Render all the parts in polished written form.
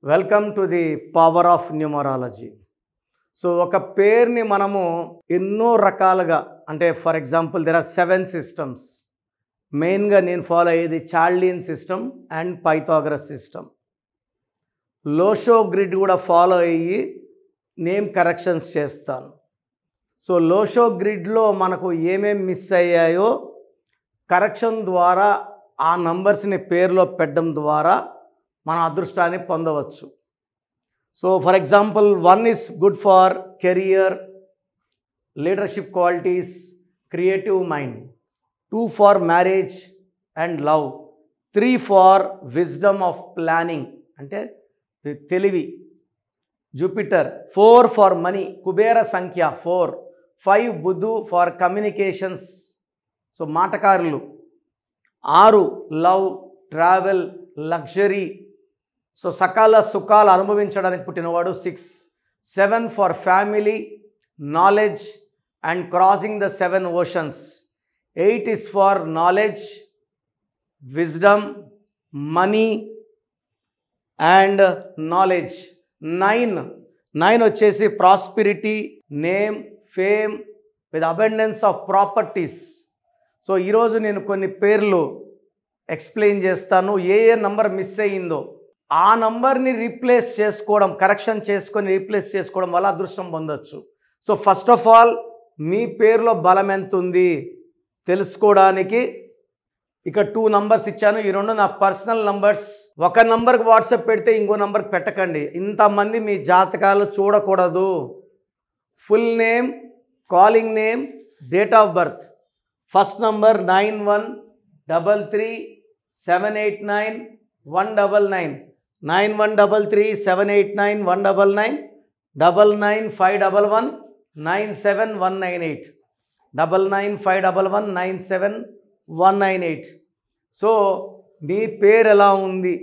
Welcome to the power of numerology. So ఒక పేరుని మనము ఎన్నో రకాలుగా, అంటే for example there are 7 systems. మెయిన్గా నేను ఫాలో అయ్యేది Chaldean system and Pythagoras system. Lo Shu grid కూడా ఫాలో అయ్యి నేమ్ కరెక్షన్స్ చేస్తాను. సో లోషో గ్రిడ్లో మనకు ఏమేమి మిస్ అయ్యాయో కరెక్షన్ ద్వారా ఆ నంబర్స్ని పేరులో పెట్టడం ద్వారా మన అదృష్టాన్ని పొందవచ్చు. So for example 1 is good far career, leadership qualities, creative mind. 2 for marriage and love. 3 for wisdom of planning, అంటే తెలివి, జూపిటర్. 4 for మనీ, కుబేర సంఖ్య 4. 5 బుధు ఫార్ కమ్యూనికేషన్స్, సో మాటకారులు. 6 లవ్, ట్రావెల్, లగ్జరీ, సో సకాల సుఖాలు అనుభవించడానికి పుట్టినవాడు 6. 7 for family, knowledge and crossing the 7 oceans. 8 is for knowledge, wisdom, money and knowledge. 9 వచ్చేసి prosperity, name, fame with abundance of properties. So ఈరోజు నేను కొన్ని పేర్లు ఎక్స్ప్లెయిన్ చేస్తాను. ఏ నంబర్ మిస్ అయ్యిందో ఆ నంబర్ని రీప్లేస్ చేసుకోవడం, కరెక్షన్ చేసుకొని రీప్లేస్ చేసుకోవడం వల్ల అదృష్టం పొందొచ్చు. సో ఫస్ట్ ఆఫ్ ఆల్ మీ పేరులో బలం ఎంత ఉంది తెలుసుకోవడానికి ఇక 2 నంబర్స్ ఇచ్చాను. ఈ 2 నా పర్సనల్ నంబర్స్. ఒక నంబర్కి వాట్సాప్ పెడితే ఇంకో నంబర్కి పెట్టకండి. ఇంతమంది మీ జాతకాలు చూడకూడదు. Full name, calling name, date of birth. First number 9133789199, 9133789199, 9951197198, 9951197198. So మీ పేరు ఎలా ఉంది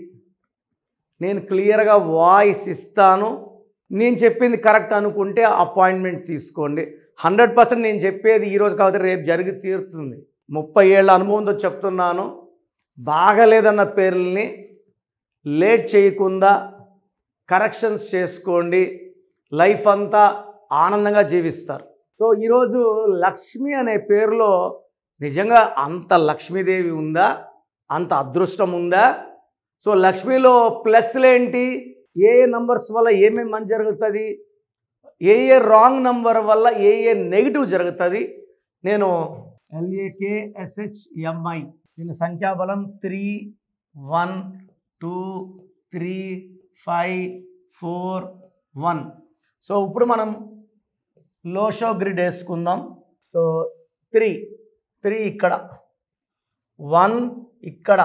నేను క్లియర్గా వాయిస్ ఇస్తాను. నేను చెప్పింది కరెక్ట్ అనుకుంటే అపాయింట్మెంట్ తీసుకోండి. 100% నేను చెప్పేది ఈరోజు కాకపోతే రేపు జరిగి తీరుతుంది. 30 ఏళ్ళ అనుభవంతో చెప్తున్నాను. బాగలేదన్న పేర్లని లేట్ చేయకుండా కరెక్షన్స్ చేసుకోండి, లైఫ్ అంతా ఆనందంగా జీవిస్తారు. సో ఈరోజు లక్ష్మి అనే పేరులో నిజంగా అంత లక్ష్మీదేవి ఉందా, అంత అదృష్టం ఉందా? సో లక్ష్మిలో ప్లస్లు ఏంటి, ఏ నంబర్స్ వల్ల ఏమేమి మంచి జరుగుతుంది, ఏ రాంగ్ నంబర్ వల్ల ఏ నెగిటివ్ జరుగుతుంది. నేను LAKSHMI, దీని సంఖ్యాబలం 3 1 2 3 5 4 1. సో ఇప్పుడు మనం లోషో గ్రిడ్ వేసుకుందాం. సో 3 ఇక్కడ, 1 ఇక్కడ,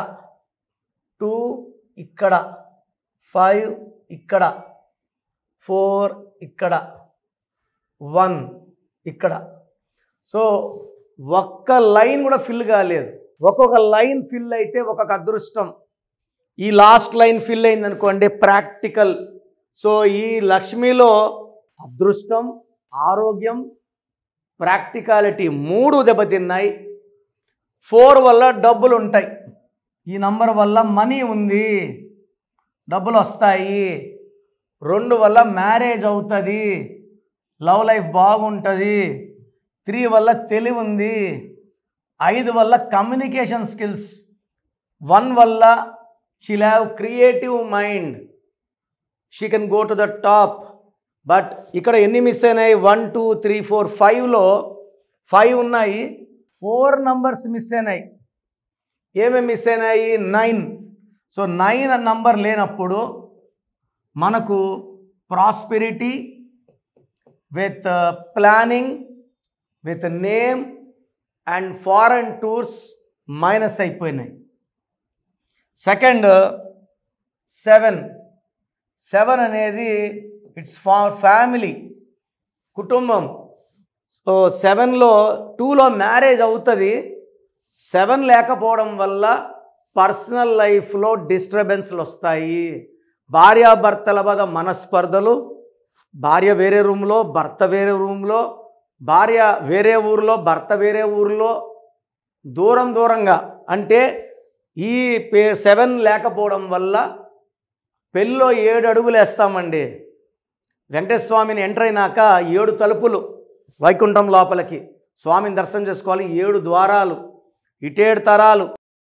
2 ఇక్కడ, 5 ఇక్కడ, 4 ఇక్కడ, 1 ఇక్కడ. సో ఒక్క లైన్ కూడా ఫిల్ కాలేదు. ఒక్కొక్క లైన్ ఫిల్ అయితే ఒక్కొక్క అదృష్టం. ఈ లాస్ట్ లైన్ ఫిల్ అయింది అనుకోండి ప్రాక్టికల్. సో ఈ లక్ష్మిలో అదృష్టం, ఆరోగ్యం, ప్రాక్టికాలిటీ 3 దెబ్బతిన్నాయి. 4 వల్ల డబ్బులు ఉంటాయి. ఈ నంబర్ వల్ల మనీ ఉంది, డబ్బులు వస్తాయి. 2 వల్ల మ్యారేజ్ అవుతుంది, లవ్ లైఫ్ బాగుంటుంది. 3 వల్ల తెలివి ఉంది. 5 వల్ల కమ్యూనికేషన్ స్కిల్స్. 1 వల్ల she'll have creative mind, she can go to the top. But ఇక్కడ ఎన్ని మిస్ అయినాయి? 1 2 3 4 5లో 5 ఉన్నాయి. 4 నంబర్స్ మిస్ అయినాయి. ఏమేమి మిస్ అయినాయి? 9. సో 9 నంబర్ లేనప్పుడు మనకు prosperity with planning, with name and foreign tours minus అయిపోయినాయి. సెకండ్ 7 అనేది ఇట్స్ ఫార్ ఫ్యామిలీ, కుటుంబం. సో 7లో 2లో మ్యారేజ్ అవుతుంది. 7 లేకపోవడం వల్ల పర్సనల్ లైఫ్లో డిస్టర్బెన్స్లు వస్తాయి. భార్యాభర్తల మధ్య మనస్పర్ధలు, భార్య వేరే రూమ్లో, భర్త వేరే రూమ్లో, భార్య వేరే ఊరిలో, భర్త వేరే ఊరిలో, దూరంగా. అంటే ఈ 7 లేకపోవడం వల్ల పెళ్ళిలో 7 అడుగులు వేస్తామండి. వెంకటేశ్వర స్వామిని ఎంటర్ అయినాక 7 తలుపులు వైకుంఠం లోపలికి స్వామిని దర్శనం చేసుకోవాలి. 7 ద్వారాలు, ఇటేడు తరాలు.